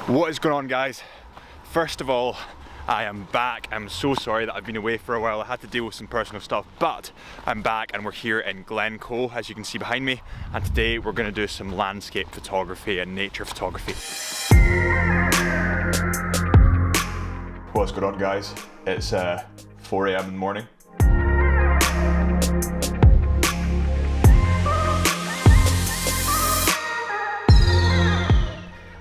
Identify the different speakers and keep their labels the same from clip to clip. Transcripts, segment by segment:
Speaker 1: What is going on, guys? First of all, I am back. I'm so sorry that I've been away for a while. I had to deal with some personal stuff, but I'm back and we're here in Glencoe, as you can see behind me. And today we're going to do some landscape photography and nature photography. What's going on, guys? It's 4 AM in the morning.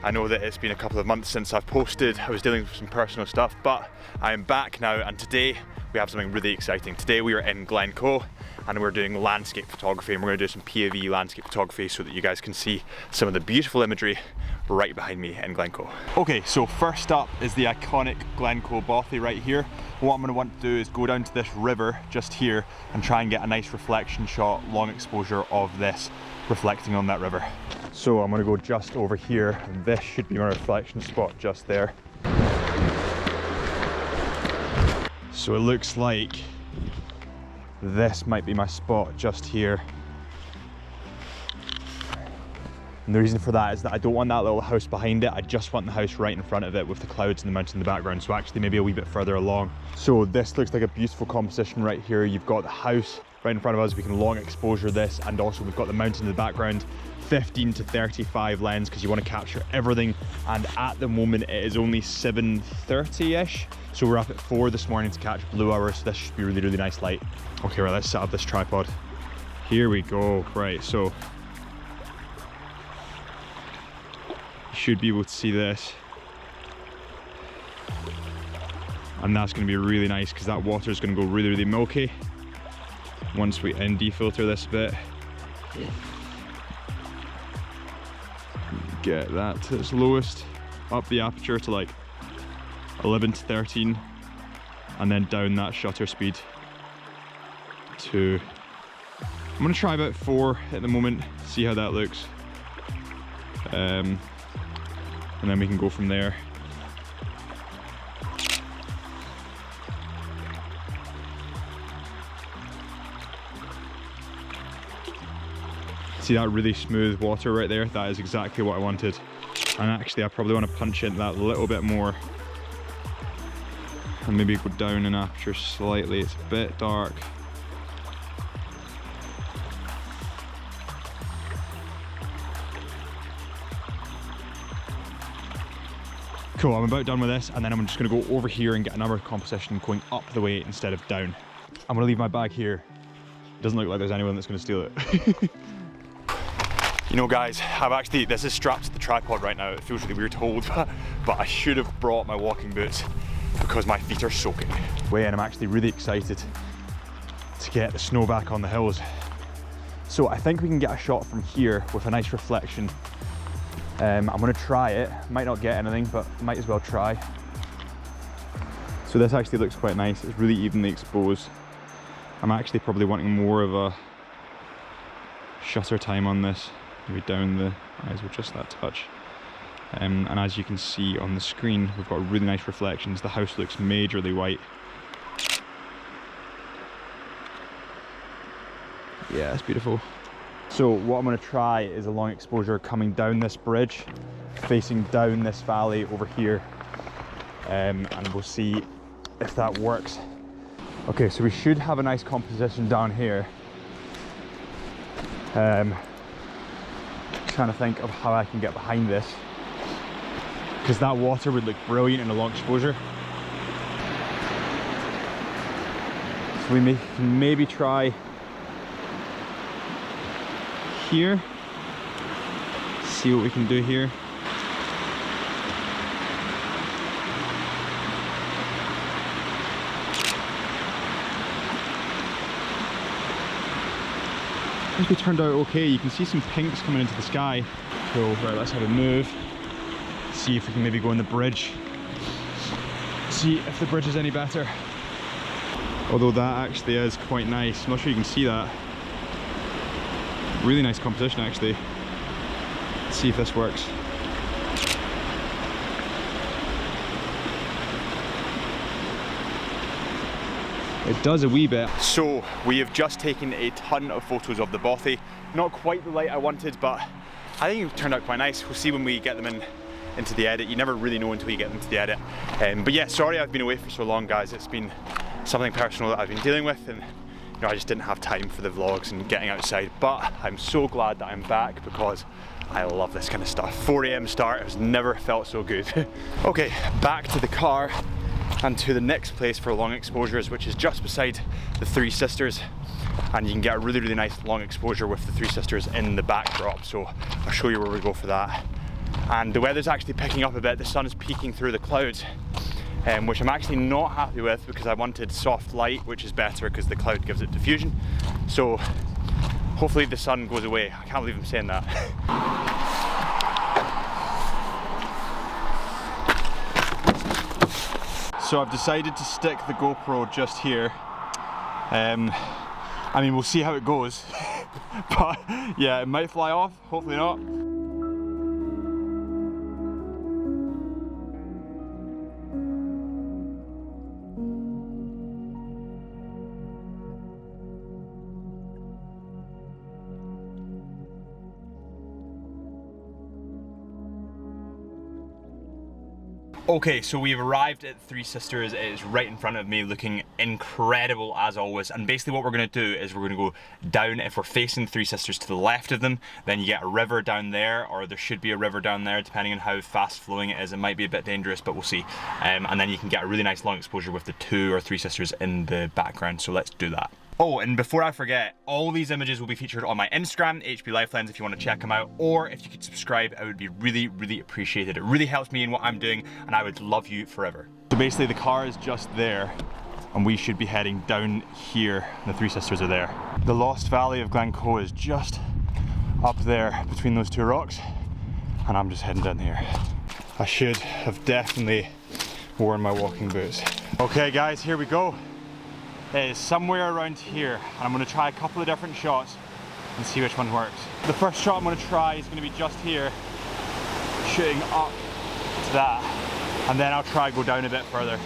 Speaker 1: I know that it's been a couple of months since I've posted. I was dealing with some personal stuff, but I am back now, and today we have something really exciting. Today we are in Glencoe and we're doing landscape photography, and we're going to do some POV landscape photography so that you guys can see some of the beautiful imagery right behind me in Glencoe. Okay, so first up is the iconic Glencoe bothy right here. What I'm going to want to do is go down to this river just here and try and get a nice reflection shot, long exposure of this reflecting on that river. So I'm going to go just over here, and this should be my reflection spot just there. So it looks like this might be my spot just here. And the reason for that is that I don't want that little house behind it. I just want the house right in front of it with the clouds and the mountain in the background. So actually maybe a wee bit further along. So this looks like a beautiful composition right here. You've got the house right in front of us. We can long exposure this, and also we've got the mountain in the background. 15 to 35 lens because you want to capture everything, and at the moment it is only 7:30ish, so we're up at 4 this morning to catch blue hour, so this should be really nice light. Okay, right, let's set up this tripod. Here we go. Right, so you should be able to see this, and that's going to be really nice because that water is going to go really milky once we ND filter this bit. Get that to its lowest, up the aperture to like 11 to 13, and then down that shutter speed to, I'm going to try about 4 at the moment, see how that looks, and then we can go from there. See that really smooth water right there? That is exactly what I wanted. And actually I probably want to punch into that a little bit more and maybe go down in aperture slightly. It's a bit dark. Cool, I'm about done with this, and then I'm just going to go over here and get another composition going up the way instead of down. I'm going to leave my bag here. It doesn't look like there's anyone that's going to steal it. You know, guys, this is strapped to the tripod right now. It feels really weird to hold, but I should have brought my walking boots because my feet are soaking. And I'm actually really excited to get the snow back on the hills. So I think we can get a shot from here with a nice reflection. I'm gonna try it. Might not get anything, but might as well try. So this actually looks quite nice. It's really evenly exposed. I'm actually probably wanting more of a shutter time on this. Maybe down the eyes with just that touch. And as you can see on the screen, we've got really nice reflections. The house looks majorly white. Yeah, it's beautiful. So what I'm going to try is a long exposure coming down this bridge, facing down this valley over here, and we'll see if that works. Okay, so we should have a nice composition down here. Trying to think of how I can get behind this, because that water would look brilliant in a long exposure. So we can maybe try here, see what we can do here. I think it turned out okay. You can see some pinks coming into the sky. Cool, right, let's have a move. See if we can maybe go on the bridge. See if the bridge is any better. Although that actually is quite nice. I'm not sure you can see that. Really nice composition actually. Let's see if this works. It does a wee bit. So we have just taken a ton of photos of the bothy. Not quite the light I wanted, but I think it turned out quite nice. We'll see when we get them in into the edit. You never really know until you get into the edit. But yeah, sorry I've been away for so long, guys. It's been something personal that I've been dealing with, and you know, I just didn't have time for the vlogs and getting outside. But I'm so glad that I'm back because I love this kind of stuff. 4 AM start has never felt so good. Okay, back to the car and to the next place for long exposures, which is just beside the Three Sisters. And you can get a really, really nice long exposure with the Three Sisters in the backdrop. So I'll show you where we go for that. And the weather's actually picking up a bit. The sun is peeking through the clouds, which I'm actually not happy with because I wanted soft light, which is better because the cloud gives it diffusion. So hopefully the sun goes away. I can't believe I'm saying that. So I've decided to stick the GoPro just here. I mean, we'll see how it goes. But yeah, it might fly off, hopefully not. Okay, so we've arrived at Three Sisters. It is right in front of me, looking incredible as always. And basically what we're going to do is we're going to go down. If we're facing Three Sisters to the left of them, then you get a river down there, or there should be a river down there, depending on how fast flowing it is. It might be a bit dangerous, but we'll see. And then you can get a really nice long exposure with the 2 or 3 sisters in the background, so let's do that. Oh, and before I forget, all these images will be featured on my Instagram, HP Lifelens, if you want to check them out, or if you could subscribe, I would be really, really appreciated. It really helps me in what I'm doing, and I would love you forever. So basically the car is just there, and we should be heading down here. The Three Sisters are there. The Lost Valley of Glencoe is just up there between those 2 rocks, and I'm just heading down here. I should have definitely worn my walking boots. Okay guys, here we go. It is somewhere around here, and I'm going to try a couple of different shots and see which one works. The first shot I'm going to try is going to be just here, shooting up to that, and then I'll try go down a bit further.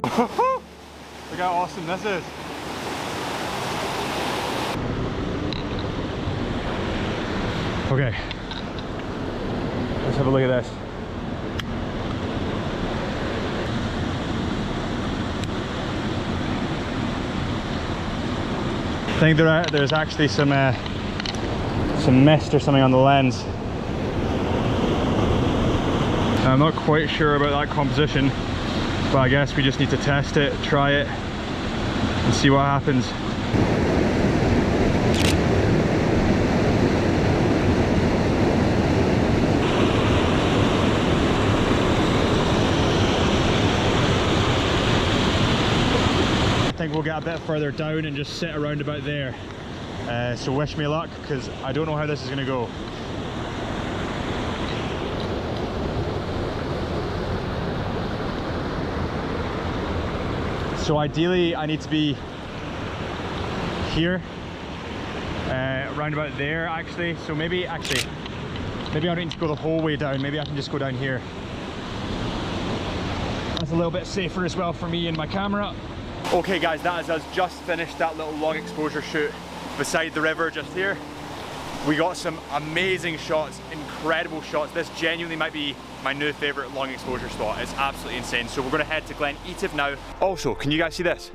Speaker 1: Look how awesome this is. Okay, let's have a look at this. I think there's actually some mist or something on the lens. I'm not quite sure about that composition, but I guess we just need to test it, try it, and see what happens. I think we'll get a bit further down and just sit around about there. So wish me luck, because I don't know how this is going to go. So ideally I need to be here, around about there actually. So maybe I don't need to go the whole way down. Maybe I can just go down here. That's a little bit safer as well for me and my camera. Okay guys, that is us just finished that little long exposure shoot beside the river just here. We got some amazing shots, incredible shots. This genuinely might be my new favourite long exposure spot. It's absolutely insane. So we're going to head to Glen Etive now. Also, can you guys see this?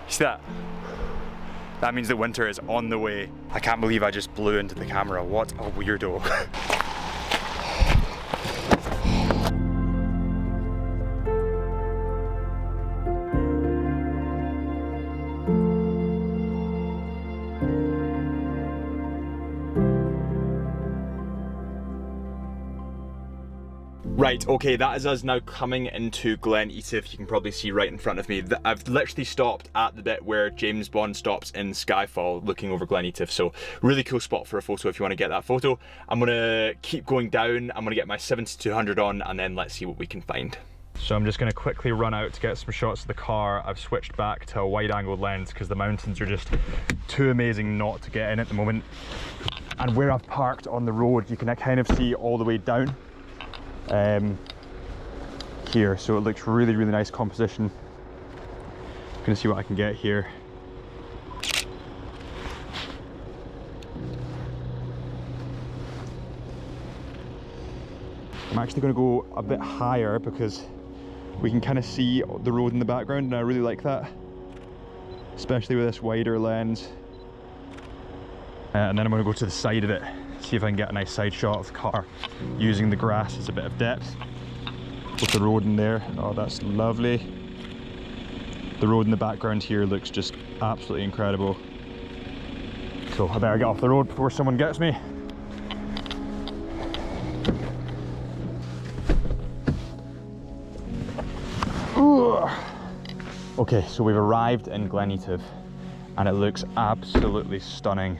Speaker 1: See that? That means that winter is on the way. I can't believe I just blew into the camera. What a weirdo. Right, okay, that is us now coming into Glen Etive. You can probably see right in front of me. I've literally stopped at the bit where James Bond stops in Skyfall, looking over Glen Etive. So really cool spot for a photo if you want to get that photo. I'm gonna keep going down. I'm gonna get my 70-200 on, and then let's see what we can find. So I'm just gonna quickly run out to get some shots of the car. I've switched back to a wide angle lens because the mountains are just too amazing not to get in at the moment. And where I've parked on the road, you can kind of see all the way down. Here, so it looks really, really nice composition. I'm gonna see what I can get here. I'm actually going to go a bit higher because we can kind of see the road in the background, and I really like that, especially with this wider lens. And then I'm going to go to the side of it, see if I can get a nice side shot of the car using the grass as a bit of depth with the road in there. Oh, that's lovely. The road in the background here looks just absolutely incredible. So I better get off the road before someone gets me. Ooh. Okay, so we've arrived in Glen Etive and it looks absolutely stunning.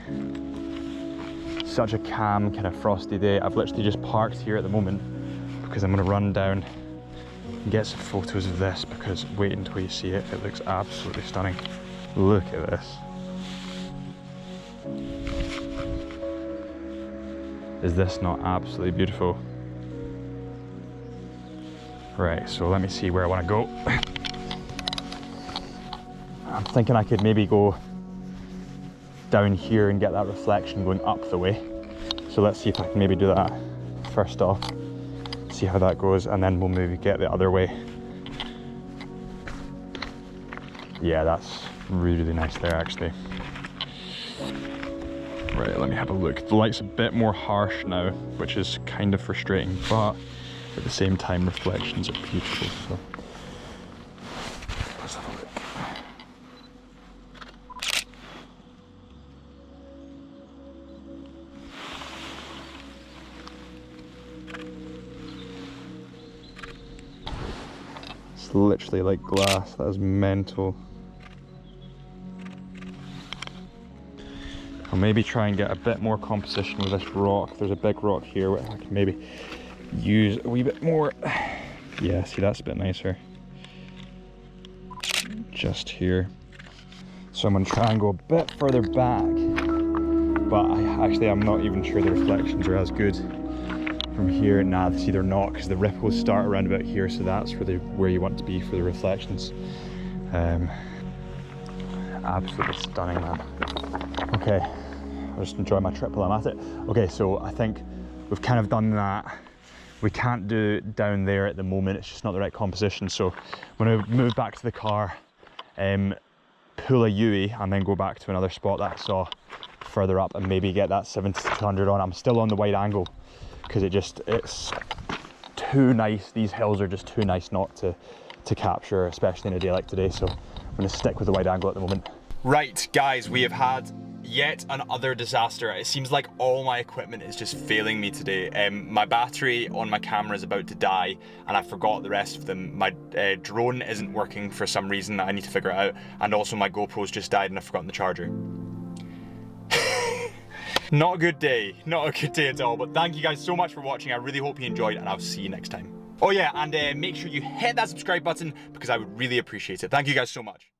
Speaker 1: Such a calm, kind of frosty day. I've literally just parked here at the moment because I'm going to run down and get some photos of this, because wait until you see it, it looks absolutely stunning. Look at this. Is this not absolutely beautiful? Right, so let me see where I want to go. I'm thinking I could maybe go down here and get that reflection going up the way. So let's see if I can maybe do that first off, see how that goes, and then we'll maybe get the other way. Yeah, that's really, really nice there actually. Right, let me have a look. The light's a bit more harsh now, which is kind of frustrating, but at the same time reflections are beautiful, so let's have a look. It's literally like glass. That is mental. I'll maybe try and get a bit more composition with this rock. There's a big rock here where I can maybe use a wee bit more. Yeah, see, that's a bit nicer. Just here. So I'm going to try and go a bit further back, but I'm not even sure the reflections are as good from here. Nah, see, they're not, because the ripples start around about here, so that's where you want to be for the reflections. Absolutely stunning, man. Okay, I'll just enjoy my trip while I'm at it. Okay, so I think we've kind of done that. We can't do it down there at the moment, it's just not the right composition. So I'm going to move back to the car, pull a U-ey, and then go back to another spot that I saw further up and maybe get that 70-200 on. I'm still on the wide angle because it's too nice. These hills are just too nice not to capture, especially in a day like today. So I'm going to stick with the wide angle at the moment. Right, guys, we have had yet another disaster. It seems like all my equipment is just failing me today. My battery on my camera is about to die and I forgot the rest of them. My drone isn't working for some reason that I need to figure out, and also my GoPro's just died and I've forgotten the charger. Not a good day, not a good day at all, but thank you guys so much for watching. I really hope you enjoyed and I'll see you next time. Oh yeah, and make sure you hit that subscribe button because I would really appreciate it. Thank you guys so much.